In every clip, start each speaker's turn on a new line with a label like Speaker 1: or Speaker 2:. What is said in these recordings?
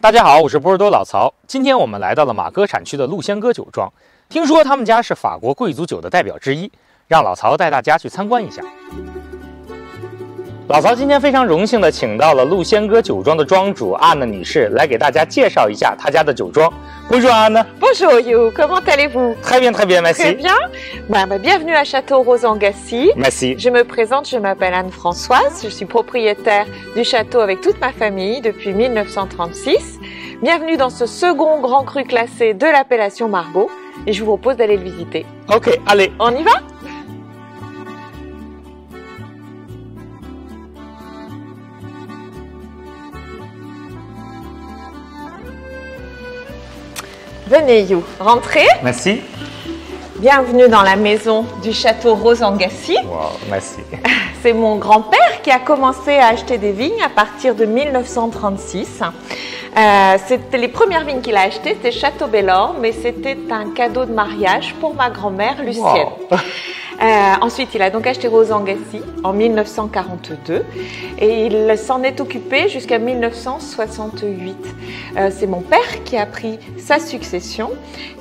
Speaker 1: 大家好，我是波尔多老曹。今天我们来到了马哥产区的鹿仙歌酒庄，听说他们家是法国贵族酒的代表之一，让老曹带大家去参观一下。老曹今天非常荣幸的请到了鹿仙歌酒庄的庄主安娜女士来给大家介绍一下她家的酒庄。Bonjour Anne.
Speaker 2: Bonjour You, comment allez-vous?
Speaker 1: Très bien, merci.
Speaker 2: Très bien. Bienvenue à Château Rosan-Gassi.
Speaker 1: Merci.
Speaker 2: Je me présente, je m'appelle Anne-Françoise, je suis propriétaire du château avec toute ma famille depuis 1936. Bienvenue dans ce second grand cru classé de l'appellation Margaux et je vous propose d'aller le visiter.
Speaker 1: Ok, allez.
Speaker 2: On y va? Venez You, rentrez.
Speaker 1: Merci.
Speaker 2: Bienvenue dans la maison du château Rosan-Gassi.
Speaker 1: Wow, merci.
Speaker 2: C'est mon grand-père qui a commencé à acheter des vignes à partir de 1936. C'était les premières vignes qu'il a achetées, c'était Château Bellor, mais c'était un cadeau de mariage pour ma grand-mère Lucienne.
Speaker 1: Wow.
Speaker 2: Ensuite, il a donc acheté Rosan-Gassi en 1942 et il s'en est occupé jusqu'à 1968. C'est mon père qui a pris sa succession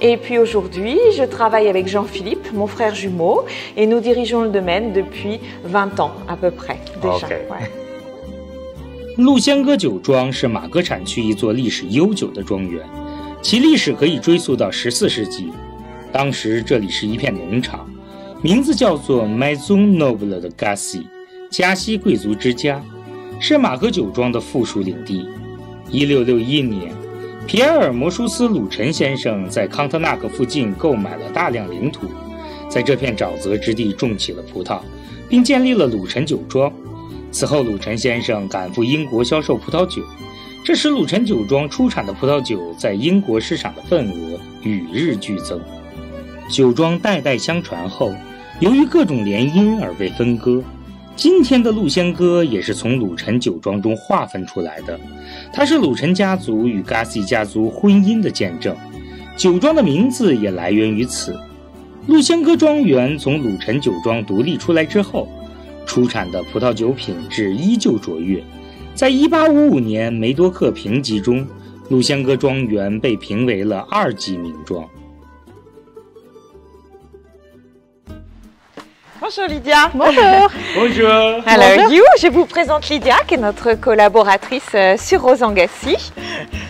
Speaker 2: et puis aujourd'hui, je travaille avec Jean-Philippe, mon frère jumeau, et nous dirigeons le domaine depuis 20 ans à peu près déjà.
Speaker 1: Okay.
Speaker 3: 鹿仙歌酒庄是马哥产区一座历史悠久的庄园，其历史可以追溯到14世纪。当时这里是一片农场，名字叫做 Maison Noble de Gassi， 加西贵族之家，是马哥酒庄的附属领地。1661年，皮埃尔·摩舒斯·鲁陈先生在康特纳克附近购买了大量领土，在这片沼泽之地种起了葡萄，并建立了鲁陈酒庄。此后，鲁陈先生赶赴英国销售葡萄酒，这使鲁陈酒庄出产的葡萄酒在英国市场的份额与日俱增。酒庄代代相传后，由于各种联姻而被分割。今天的鹿仙歌也是从鲁陈酒庄中划分出来的，它是鲁陈家族与 Gassi 家族婚姻的见证。酒庄的名字也来源于此。鹿仙歌庄园从鲁陈酒庄独立出来之后，出产的葡萄酒品质依旧卓越。在1855年梅多克评级中，鹿仙歌庄园被评为了2级名庄。
Speaker 2: Bonjour Lydia.
Speaker 1: Bonjour. Bonjour.
Speaker 2: Alors You, je vous présente Lydia qui est notre collaboratrice sur Rosan-Gassi.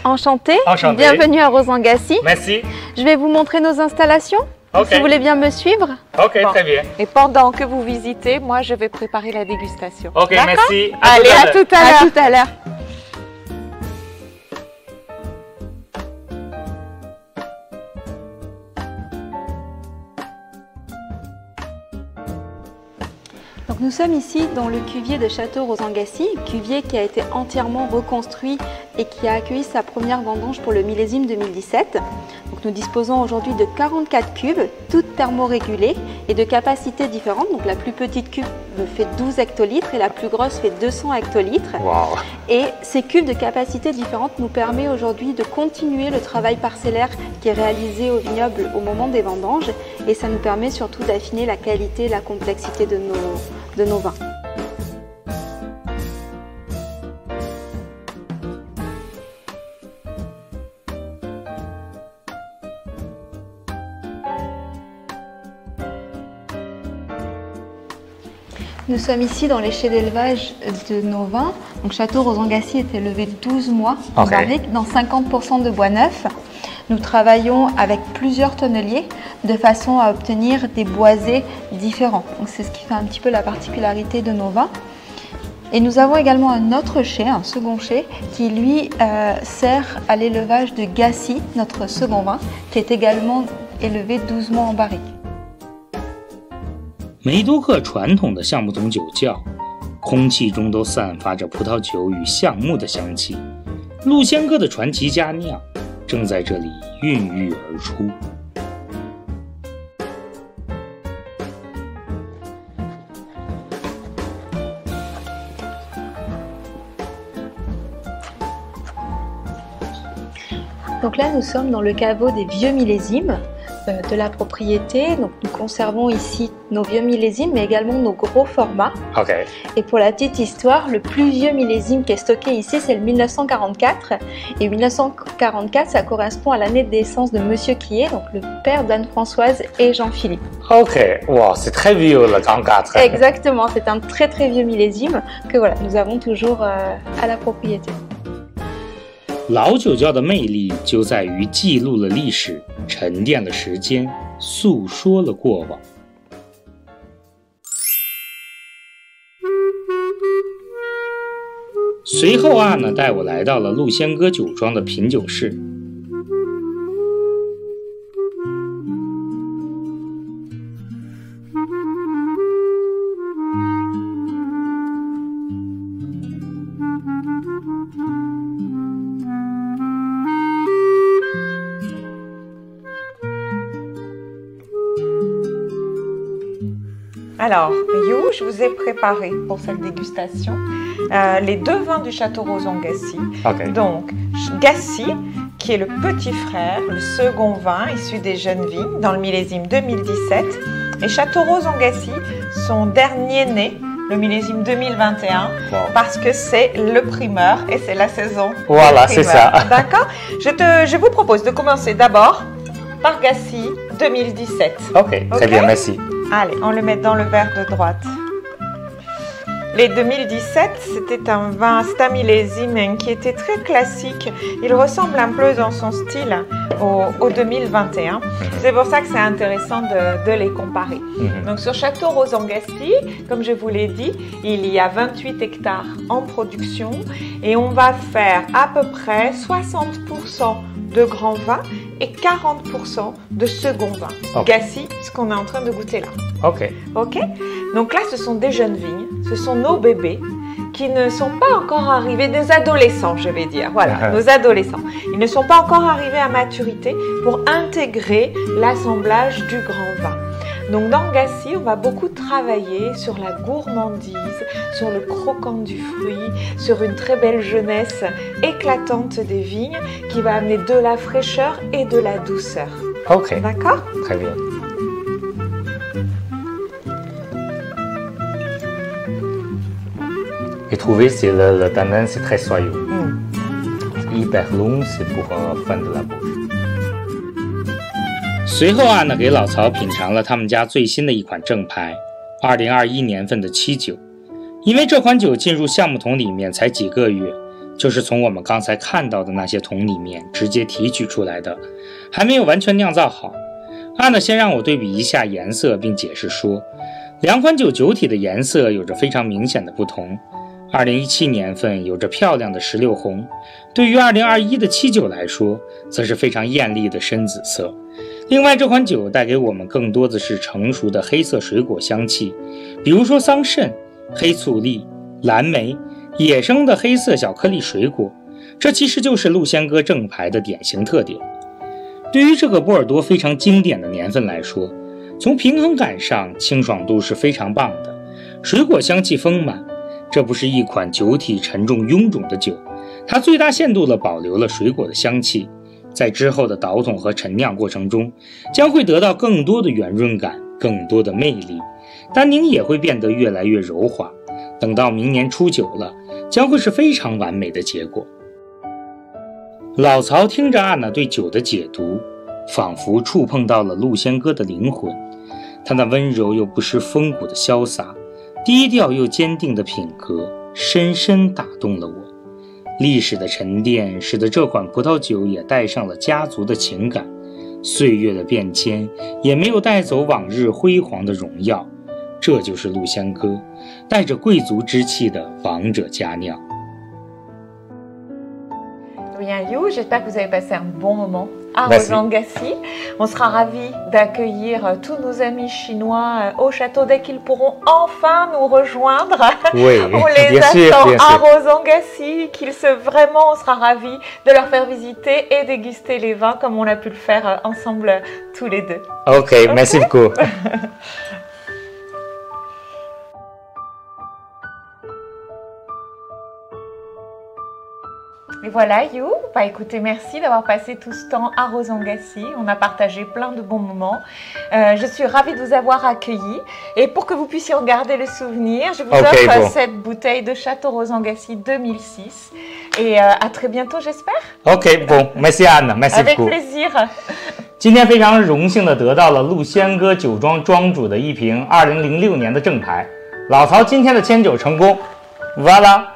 Speaker 4: Enchantée.
Speaker 1: Enchantée.
Speaker 4: Bienvenue à Rosan-Gassi.
Speaker 1: Merci.
Speaker 4: Je vais vous montrer nos installations.
Speaker 1: Ok.
Speaker 4: Si vous voulez bien me suivre.
Speaker 1: Ok,
Speaker 2: Bon.
Speaker 1: très bien.
Speaker 2: Et pendant que vous visitez, moi je vais préparer la dégustation.
Speaker 1: Ok, merci.
Speaker 2: Allez, à tout à l'heure.
Speaker 4: À tout à l'heure. Donc nous sommes ici dans le cuvier de Château Rosan-Gassi, cuvier qui a été entièrement reconstruit et qui a accueilli sa première vendange pour le millésime 2017. Donc nous disposons aujourd'hui de 44 cuves, toutes thermorégulées et de capacités différentes. Donc la plus petite cuve fait 12 hectolitres et la plus grosse fait 200 hectolitres.
Speaker 1: Wow.
Speaker 4: Et ces cuves de capacités différentes nous permettent aujourd'hui de continuer le travail parcellaire qui est réalisé au vignoble au moment des vendanges et ça nous permet surtout d'affiner la qualité et la complexité de nos vins. Nous sommes ici dans les chais d'élevage de nos vins. Donc Château Rosan-Gassi est élevé 12 mois en barrique dans 50% de bois neuf. Nous travaillons avec plusieurs tonneliers de façon à obtenir des boisés différents. Donc c'est ce qui fait un petit peu la particularité de nos vins. Et nous avons également un autre chai, un second chai, qui lui sert à l'élevage de Gassi, notre second vin, qui est également élevé 12 mois en barrique.
Speaker 3: 梅多克传统的橡木桶酒窖，空气中都散发着葡萄酒与橡木的香气。鹿仙歌的传奇佳酿正在这里孕育而出。
Speaker 4: Donc là, nous sommes dans le caveau des vieux millésimes. de la propriété. Donc nous conservons ici nos vieux millésimes, mais également nos gros formats.
Speaker 1: Okay.
Speaker 4: Et pour la petite histoire, le plus vieux millésime qui est stocké ici, c'est le 1944. Et 1944, ça correspond à l'année de naissance de Monsieur Quillet, donc le père d'Anne-Françoise et Jean-Philippe.
Speaker 1: Ok, wow, c'est très vieux le 44.
Speaker 4: Exactement, c'est un très très vieux millésime que voilà, nous avons toujours à la propriété.
Speaker 3: 老酒窖的魅力就在于记录了历史，沉淀了时间，诉说了过往。随后阿呢带我来到了陆仙歌酒庄的品酒室。
Speaker 2: Alors, You, je vous ai préparé pour cette dégustation les deux vins du Château Rosan-Gassy.
Speaker 1: Okay.
Speaker 2: Donc, Gassy, qui est le petit frère, le second vin issu des jeunes vignes dans le millésime 2017. Et Château Rosan-Gassy, son dernier né, le millésime 2021,
Speaker 1: wow.
Speaker 2: Parce que c'est le primeur et c'est la saison.
Speaker 1: Voilà, c'est ça.
Speaker 2: D'accord. Je vous propose de commencer d'abord par Gassy 2017.
Speaker 1: Ok, très bien, merci.
Speaker 2: Allez, on le met dans le verre de droite. Les 2017, c'était un vin, c'est un millésime qui était très classique. Il ressemble un peu dans son style au 2021. C'est pour ça que c'est intéressant de les comparer. Donc sur Château Rosan-Gassy, comme je vous l'ai dit, il y a 28 hectares en production et on va faire à peu près 60% de grand vin et 40% de second vin.
Speaker 1: Okay.
Speaker 2: Gassy, ce qu'on est en train de goûter là.
Speaker 1: Ok.
Speaker 2: Ok. Donc là, ce sont des jeunes vignes, ce sont nos bébés qui ne sont pas encore arrivés, des adolescents, je vais dire. Voilà, nos adolescents. Ils ne sont pas encore arrivés à maturité pour intégrer l'assemblage du grand vin. Donc dans Gassy, on va beaucoup travailler sur la gourmandise, sur le croquant du fruit, sur une très belle jeunesse éclatante des vignes qui va amener de la fraîcheur et de la douceur.
Speaker 1: Ok.
Speaker 2: D'accord?
Speaker 1: Très bien. J'ai trouvé que le tanin c'est très soyeux. Hyper long, c'est pour fin de la bouche.
Speaker 3: 随后阿呢给老曹品尝了他们家最新的一款正牌，2021年份的7酒。因为这款酒进入橡木桶里面才几个月，就是从我们刚才看到的那些桶里面直接提取出来的，还没有完全酿造好。阿呢先让我对比一下颜色，并解释说，两款酒酒体的颜色有着非常明显的不同。2017年份有着漂亮的石榴红，对于2021的7酒来说，则是非常艳丽的深紫色。另外，这款酒带给我们更多的是成熟的黑色水果香气，比如说桑葚、黑醋栗、蓝莓、野生的黑色小颗粒水果，这其实就是陆仙歌正牌的典型特点。对于这个波尔多非常经典的年份来说，从平衡感上，清爽度是非常棒的，水果香气丰满。这不是一款酒体沉重臃肿的酒，它最大限度地保留了水果的香气，在之后的倒桶和陈酿过程中，将会得到更多的圆润感，更多的魅力，单宁也会变得越来越柔滑。等到明年初酒了，将会是非常完美的结果。老曹听着阿娜对酒的解读，仿佛触碰到了陆仙歌的灵魂，他那温柔又不失风骨的潇洒，低调又坚定的品格，深深打动了我。历史的沉淀使得这款葡萄酒也带上了家族的情感，岁月的变迁也没有带走往日辉煌的荣耀。这就是陆仙歌，带着贵族之气的王者佳酿。
Speaker 2: Bien, You, j'espère que vous avez passé un bon moment à Rosan-Gassy. On sera ravis d'accueillir tous nos amis chinois au château dès qu'ils pourront enfin nous rejoindre.
Speaker 1: Oui,
Speaker 2: on les attend à Rosan-Gassy, vraiment, on sera ravis de leur faire visiter et déguster les vins comme on a pu le faire ensemble tous les deux.
Speaker 1: Ok, merci beaucoup.
Speaker 2: Et voilà, You. Bah écoutez, merci d'avoir passé tout ce temps à Rosangassi. On a partagé plein de bons moments. Je suis ravie de vous avoir accueillis. Et pour que vous puissiez en garder le souvenir, je vous offre cette bouteille de Château Rosangassi 2006. Et à très bientôt, j'espère.
Speaker 1: OK， bon， merci Anne， merci
Speaker 2: Avec plaisir。
Speaker 1: 今天非常荣幸的得到了陆仙歌酒庄庄主的一瓶2006年的正牌。老曹今天的迁酒成功 ，voilà。